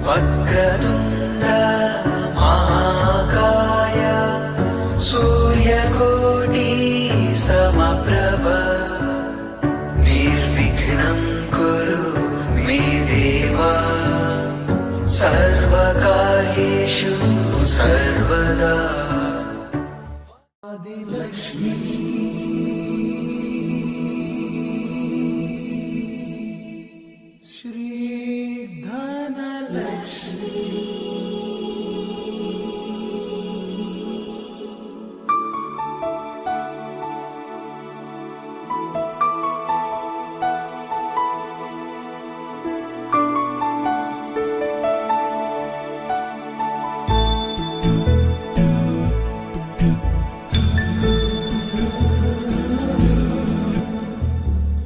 वक्रतुण्ड महाकाय सूर्यकोटि समप्रभ निर्विघ्नं कुरु मे देव सर्वकार्येषु सर्वदा। आदिलक्ष्मी श्री धनलक्ष्मी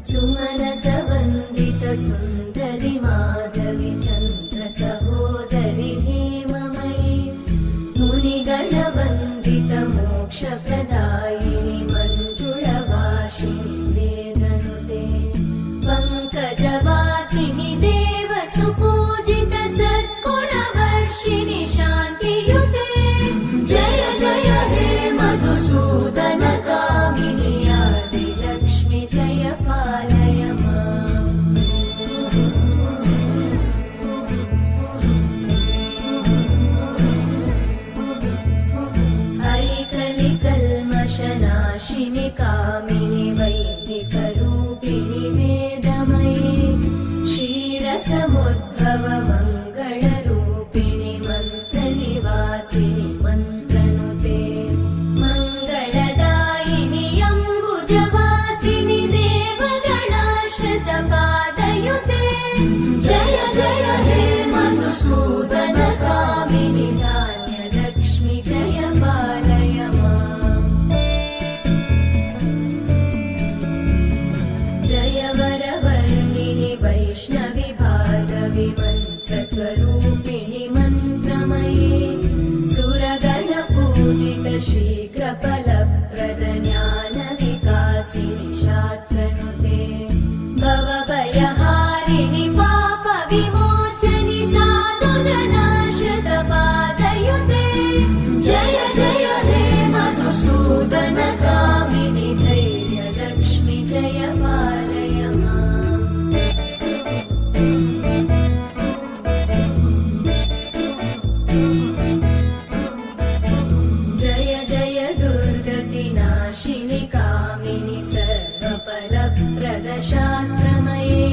सुमनसवन्दित सुन्दरि माधवि चन्द्र सहोदरि हेममयि मुनिगणवन्दित मोक्षप्रदायिनि मञ्जुळवासिनि वेदनुते पङ्कजवासिनि देव सुपूजित सद्गुणवर्षिणि शान्तियुते जय जय हे मधुसूदन कामिनि आदिलक्ष्मि जय पालय माम्। ऐकलिकल्मषनाशिनि कामिनि वैदिकरूपिणि वेदमये क्षीरसमुद्भव मङ्गलरूपिणि मन्त्रनिवासिनि मन्त्रनुते मङ्गलदायिनि अम्बुजवासिनि देवगणाश्रितपादयुते जय जय हे मधुसूदन कामिनि धान्यलक्ष्मि जय पालय माम्। जय वरवर्णिनि वैष्णवि भार्गवि मन्त्रस्वरूपिणि मन्त्रमये सुरगणपूजित शीघ्रफलप्रद ज्ञानविकासिनि शास्त्रनुते भवभयहारिणि पापविमोचनि साधुजनाश्रितपादयुते जय जय हे मधुसूदन कामिनि धैर्यलक्ष्मि जय पालय माम्। जय जय दुर्गतिनाशिनि कामिनि सर्वफलप्रद शास्त्रमये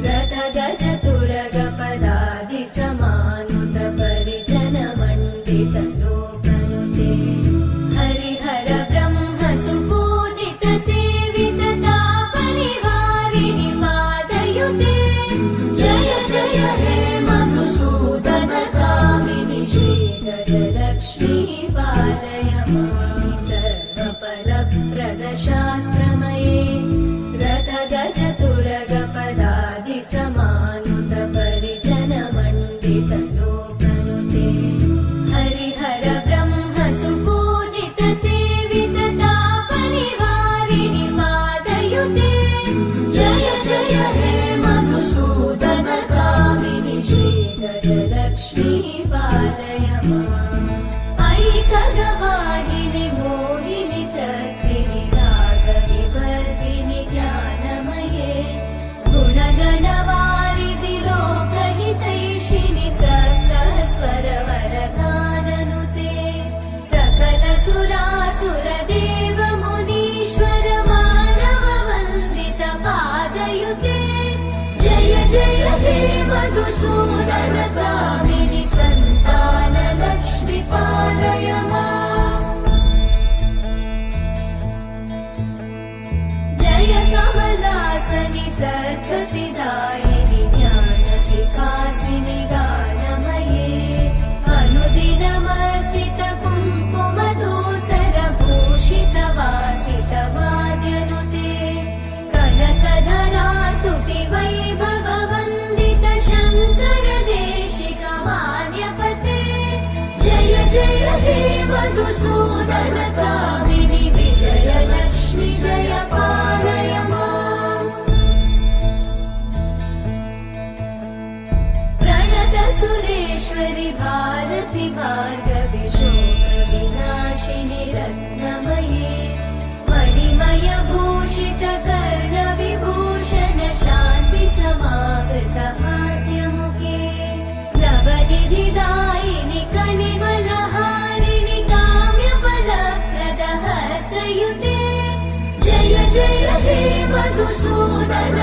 रथगजतुरगपदादि समानुत परिजनमण्डित लोकनुते हरिहर ब्रह्म सुपूजित सेवित तापनिवारिणि पादयुते जय जय हे मधुसूदन कामिनि श्रीगजलक्ष्मी पालय माम्। सर्वफलप्रद शास्त्रमये रथगजतुरगपदादि समानुत परिजनमण्डित लोकनुते हरिहर ब्रह्म सुपूजित सेवित तापनिवारिणि पादयुते जय जय हे मधुसूदन कामिनि श्रीगजलक्ष्मी पालय माम्। ऐकगवाहिनि मोहिनि चक्रिणि रागविवर्धिनि ज्ञानमये गुणगणवारिधि लोकहितैषिणि सप्तस्वरवरदाननुते सकलसुरासुरदेव मुनीश्वर मानववन्दित पादयुते जय जय हे मधुसूदन कामिनि सन्तानलक्ष्मि पालय माम्। जय कमलासनि सद्गतिदायिनि ज्ञानविकासिनि गानमये अनुदिनमर्चित कुङ्कुमधूसरभूषित वासित वाद्यनुते कनकधरा स्तुति वैभववन्दित शङ्कर देशिक मान्यपते जय जय हे मधुसूदन कामिनि विजयलक्ष्मि जय पालय माम्। सर्वेश्वरि भारति भार्गवि शोकविनाशिनि रत्नमये मणिमय भूषित कर्णविभूषण शान्ति समावृत हास्यमुखे नवनिधिदायिनि कलिमलहारिणि काम्यफलप्रद हस्तयुते जय जय हे मधुसूदन